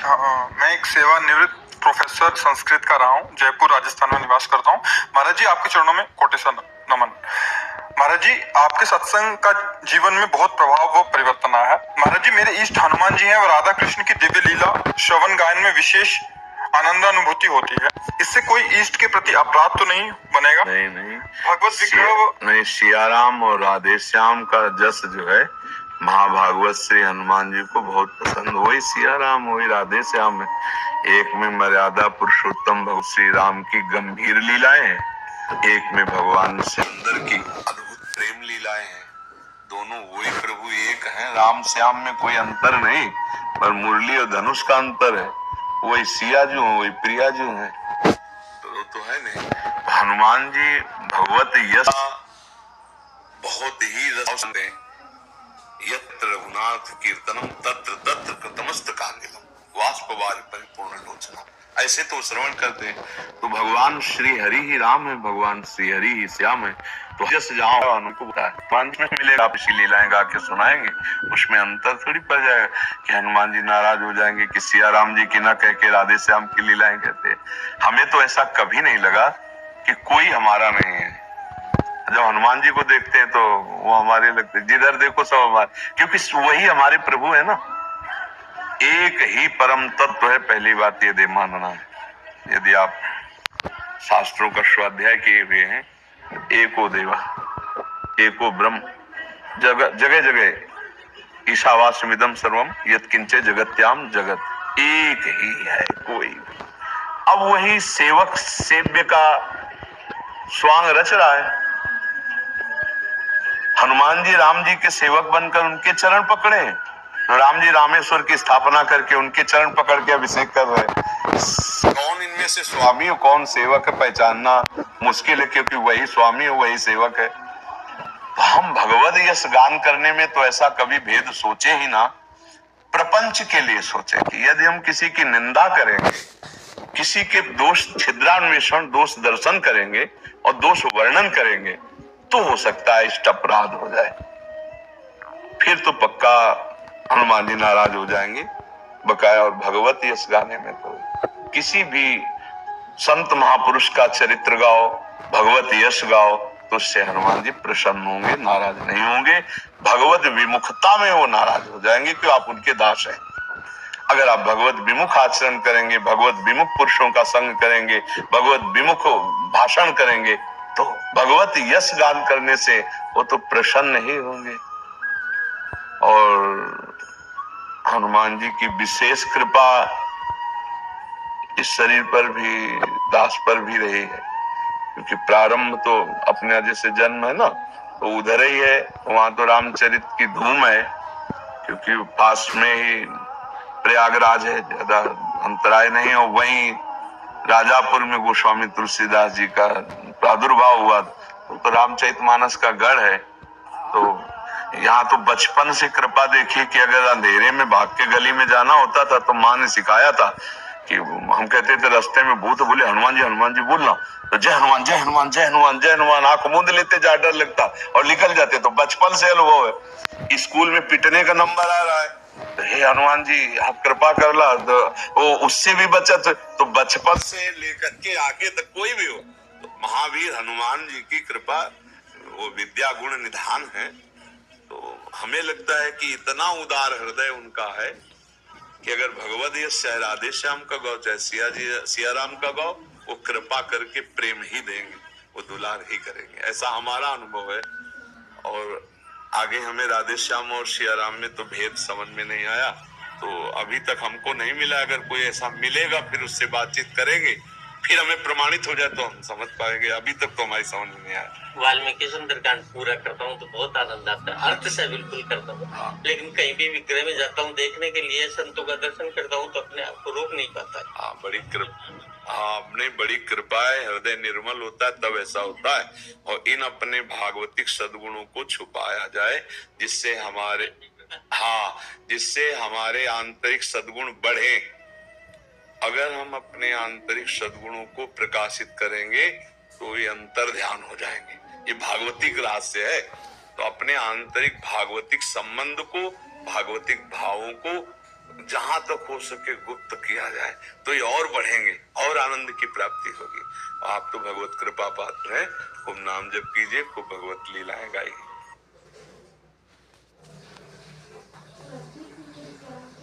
मैं एक सेवानिवृत्त प्रोफेसर संस्कृत का रहा हूँ, जयपुर राजस्थान में निवास करता हूँ। महाराज जी, आपके चरणों में कोटेशन नमन। महाराज जी, आपके सत्संग का जीवन में बहुत प्रभाव व परिवर्तन आया है। महाराज जी, मेरे इष्ट हनुमान जी हैं और राधा कृष्ण की दिव्य लीला श्रवण गायन में विशेष आनंदानुभूति होती है। इससे कोई इष्ट के प्रति अपराध तो नहीं बनेगा? नहीं। भगवत विग्रह नहीं, सियाराम और राधे श्याम का जस जो है महाभागवत से हनुमान जी को बहुत पसंद। वही सियाराम, वही राधे श्याम है। एक में मर्यादा पुरुषोत्तम भगवान श्री राम की गंभीर लीलाएं हैं, एक में भगवान से अंदर की अद्भुत प्रेम लीलाएं हैं। दोनों वही प्रभु एक हैं। राम श्याम में कोई अंतर नहीं, पर मुरली और धनुष का अंतर है। वही सिया जो है, वही प्रिया जो है, तो है नहीं। हनुमान जी भगवत यश बहुत ही रस हैं। यत्र रघुनाथ कीर्तनम तत्र तत्र कृतमस्तकांगिलम वाष्पवारि परिपूर्ण लोचना। ऐसे तो श्रवण करते हैं तो भगवान श्री हरि ही राम है, भगवान श्री हरि ही श्याम है। तो जस जाओ उनको बताए हनुमान जी में मिलेगा। आप इसी लीलाएं गा के सुनाएंगे, उसमें अंतर थोड़ी पड़ जाएगा कि हनुमान जी नाराज हो जाएंगे कि सिया राम जी की ना कह के राधे श्याम की लीलाएं कहते हैं। हमें तो ऐसा कभी नहीं लगा कि कोई हमारा नहीं है। जब हनुमान जी को देखते हैं तो वो हमारे लगते, जिधर देखो सब हमारे, क्योंकि वही हमारे प्रभु है ना। एक ही परम तत्व है। पहली बात ये दे मानना है, यदि आप शास्त्रों का स्वाध्याय किए हुए हैं, एको देवा एको ब्रह्म जगह जगह ईशावास्यमिदं सर्वम यत्किंचे जगत्याम जगत। एक ही है, कोई। अब वही सेवक सेव्य का स्वांग रच रहा है। हनुमान जी राम जी के सेवक बनकर उनके चरण पकड़े, राम जी रामेश्वर की स्थापना करके उनके चरण पकड़ के अभिषेक कर रहे। कौन इनमें से स्वामी और कौन सेवक है पहचानना मुश्किल है, क्योंकि वही स्वामी और वही सेवक है। तो हम भगवत यश गान करने में तो ऐसा कभी भेद सोचे ही ना। प्रपंच के लिए सोचे कि यदि हम किसी की निंदा करेंगे, किसी के दोष छिद्रान्वेषण दोष दर्शन करेंगे और दोष वर्णन करेंगे, तो हो सकता है इष्ट अपराध हो जाए। फिर तो पक्का हनुमान जी नाराज हो जाएंगे बकाया। और भगवत यश गाने में तो किसी भी संत महापुरुष का चरित्र गाओ, भगवत यश गाओ, तो उससे हनुमान जी प्रसन्न होंगे, नाराज नहीं होंगे। भगवत विमुखता में वो नाराज हो जाएंगे कि आप उनके दास हैं। अगर आप भगवत विमुख आचरण करेंगे, भगवत विमुख पुरुषों का संग करेंगे, भगवत विमुख भाषण करेंगे, तो भगवत यश गान करने से वो तो प्रसन्न ही होंगे। और हनुमान जी की विशेष कृपा इस शरीर पर भी, दास पर भी रही है, क्योंकि प्रारंभ तो अपने जैसे जन्म है ना, तो उधर ही है। वहां तो रामचरित की धूम है, क्योंकि पास में ही प्रयागराज है, ज्यादा अंतराय नहीं। और वहीं राजापुर में गोस्वामी तुलसीदास जी का प्रादुर्भाव हुआ, तो रामचरितमानस का गढ़ है। तो यहाँ तो बचपन से कृपा देखी कि अगर अंधेरे में भाग के गली में जाना होता था तो माँ ने सिखाया था कि हम कहते थे रास्ते में भूत, बोले हनुमान जी बोलना, तो जय हनुमान जय हनुमान जय हनुमान जय हनुमान, आंख मूंद लेते, जा डर लगता और निकल जाते। तो बचपन से अनुभव है। स्कूल में पिटने का नंबर आ रहा है, तो हे हनुमान जी आप कृपा कर ला, तो उससे भी बचत। तो बचपन से लेकर के आगे तक कोई भी हो, तो महावीर हनुमान जी की कृपा वो विद्या गुण निधान है। तो हमें लगता है कि इतना उदार हृदय उनका है कि अगर भगवत यश चाहे राधे श्याम का गाओ, चाहे सिया राम का गाओ, वो कृपा करके प्रेम ही देंगे, वो दुलार ही करेंगे। ऐसा हमारा अनुभव है। और आगे हमें राधे श्याम और सिया राम में तो भेद समझ में नहीं आया, तो अभी तक हमको नहीं मिला। अगर कोई ऐसा मिलेगा फिर उससे बातचीत करेंगे, फिर हमें प्रमाणित हो जाए तो हम समझ पाएंगे। अभी तक तो हमारी समझ में नहीं आया। वाल्मीकि सुंदरकांड पूरा करता हूँ तो बहुत आनंद आता है, अर्थ से बिल्कुल करता हूँ। लेकिन कहीं भी विग्रह में जाता हूँ देखने के लिए, संतों का दर्शन करता हूँ, तो अपने आप को रोक नहीं पाता। बड़ी आपने बड़ी कृपा है, हृदय निर्मल होता है तब ऐसा होता है। और इन अपने भागवतिक सद्गुणों को छुपाया जाए, जिससे हमारे आंतरिक सद्गुण बढ़े। अगर हम अपने आंतरिक सद्गुणों को प्रकाशित करेंगे तो ये अंतर ध्यान हो जाएंगे। ये भागवतिक रहस्य है। तो अपने आंतरिक भागवतिक संबंध को, भागवतिक भावों को जहां तक हो सके गुप्त किया जाए तो ये और बढ़ेंगे और आनंद की प्राप्ति होगी। आप तो भगवत कृपा पात्र है, खूब नाम जप कीजिए, खूब भगवत लीलाएं गाइए।